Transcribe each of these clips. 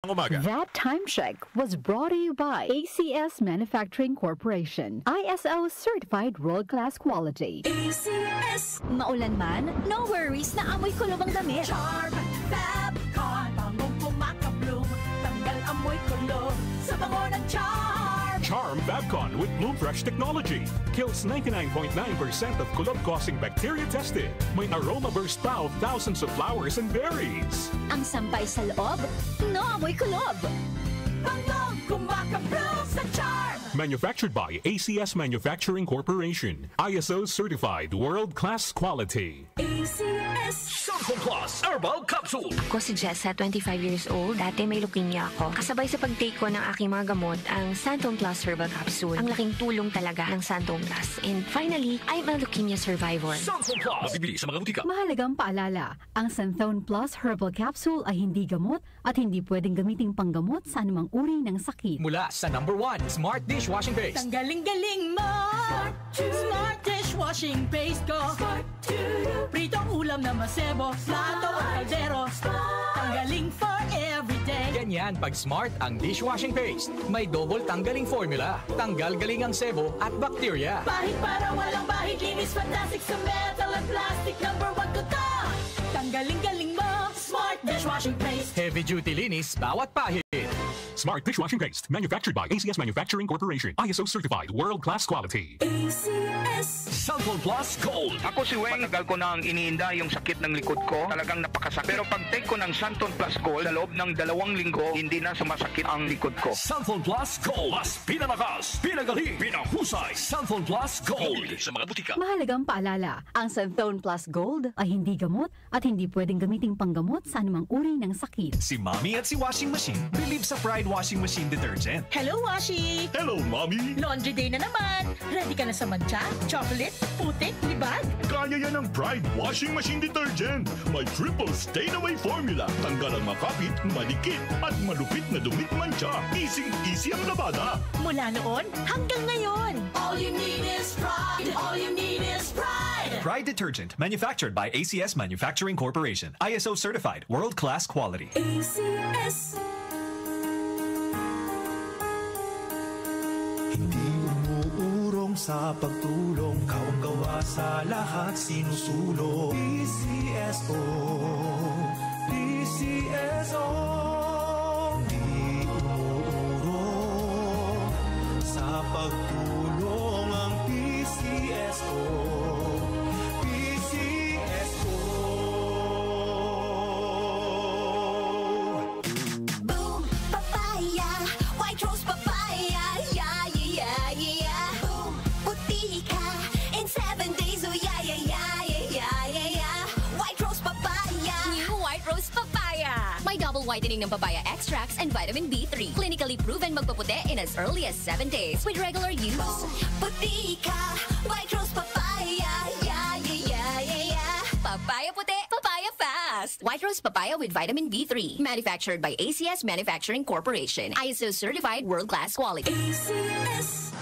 Umaga. That time check was brought to you by ACS Manufacturing Corporation. ISO certified world-class quality. ACS. Maulan man, no worries na amoy kulob ang damit. Charm Fabcon, bangong pumakabloom, tanggal amoy kulob sa bango ng Charm. Charm Fabcon with Bloom Fresh technology kills 99.9% of kulob-causing bacteria tested. May aroma burst pa of thousands of flowers and berries. Ang sampay sa loob, no amoy kulob. Bangong kumakabloom sa Charm. Manufactured by ACS Manufacturing Corporation. ISO certified world-class quality. ACS. Santon Plus Herbal Capsule. Ako si Jessa, 25 years old. Dati may leukemia ako. Kasabay sa pag-take ko ng aking mga gamot, ang Santon Plus Herbal Capsule. Ang laking tulong talaga ng Santon Plus. And finally, I'm a leukemia survivor. Santon Plus. Mabibili sa mga butika. Mahalagang paalala, ang Santhone Plus Herbal Capsule ay hindi gamot at hindi pwedeng gamiting panggamot sa anumang uri ng sakit. Mula sa #1 Smart Dishwashing Paste. Tanggaling-galing mo. Smart dishwashing paste ko. Pritong ulam na masebo, plato at kaldero. Tanggaling for everyday. Ganyan pag Smart ang dishwashing paste. May double tanggaling formula. Tanggal galing ang sebo at bacteria. Bahid para walang bahid, linis fantastic sa metal at plastic. #1 ko to. Tanggaling-galing mo. Smart dishwashing paste. Heavy duty linis bawat pahid. Smart dishwashing paste. Manufactured by ACS Manufacturing Corporation. ISO certified world-class quality. ACS. Santon Plus Gold. Ako si Weng, tagal ko nang iniinda yung sakit ng likod ko. Talagang napakasakit. Pero pag take ko ng Santon Plus Gold, sa loob ng 2 linggo, hindi na sumasakit ang likod ko. Santon Plus Gold. Mas pinalakas, pinagaling, pinahusay. Santon Plus Gold. Mabibili sa mga butika. Mahalagang paalala, ang Santhone Plus Gold ay hindi gamot at hindi pwedeng gamiting panggamot sa anumang uri ng sakit. Si Mommy at si Washing Machine believe sa Pride Washing Machine Detergent. Hello, Washi! Hello, Mommy. Laundry day na naman. Ready ka na sa mancha, chocolate, putik, libag? Kaya yan ang Pride Washing Machine Detergent. May triple stain-away formula. Tanggal ang makapit, madikit, at malupit na dumit mancha. Easy ang labada. Mula noon hanggang ngayon. All you need is pride. All you need is pride. Pride Detergent, manufactured by ACS Manufacturing Corporation. ISO certified, world-class quality. ACS. Hindi umuurong sa pagtulong, kawang gawa sa lahat sinusulong. PCSO, PCSO. Hindi umuurong sa pagtulong ang PCSO, PCSO. Boom, papaya, white rose papaya, yeah, yeah, yeah. Boom, puti ka in 7 days, oh yeah, yeah, yeah, yeah, yeah, yeah. White rose papaya. New White Rose Papaya. May double whitening ng papaya extracts and vitamin B3. Clinically proven magpaputi in as early as 7 days with regular use. Boom, puti ka, white rose papaya, yeah, yeah, yeah, yeah, yeah. Papaya puti, papaya fast. White Rose Papaya with vitamin B3. Manufactured by ACS Manufacturing Corporation. ISO certified world-class quality. ACS.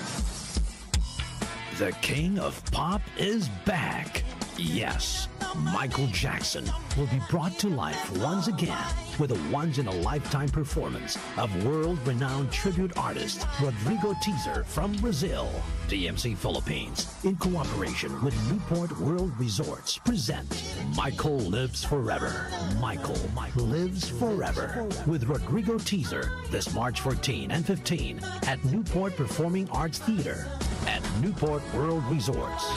The king of pop is back. Yes, Michael Jackson will be brought to life once again with a once-in-a-lifetime performance of world-renowned tribute artist Rodrigo Teaser from Brazil. DMC Philippines, in cooperation with Newport World Resorts, present Michael Lives Forever. Michael Lives Forever with Rodrigo Teaser this March 14 and 15 at Newport Performing Arts Theater at Newport World Resorts.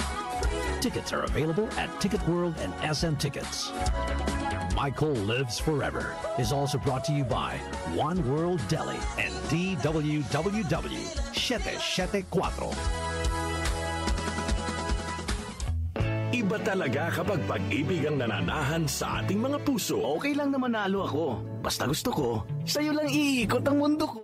Tickets are available at Ticket World and SM Tickets. Michael Lives Forever is also brought to you by One World Deli and DWWW 774. Iba talaga kapag pag-ibig ang nananahan sa ating mga puso. Okay lang na manalo ako. Basta gusto ko, sa'yo lang iikot ang mundo ko.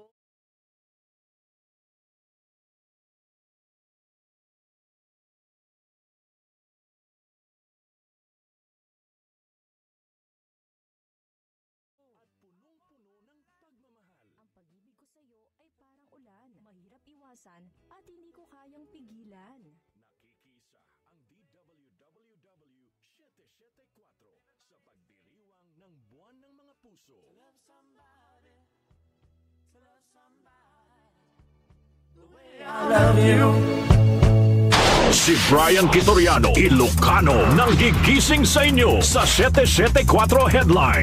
At hindi ko kayang pigilan. Nakikisa ang DWWW 774 sa pagdiriwang ng Buwan ng Mga Puso. Love somebody. love you. Si Brian Kitoriano, Ilocano, nang gigising sa inyo sa 774 Headline.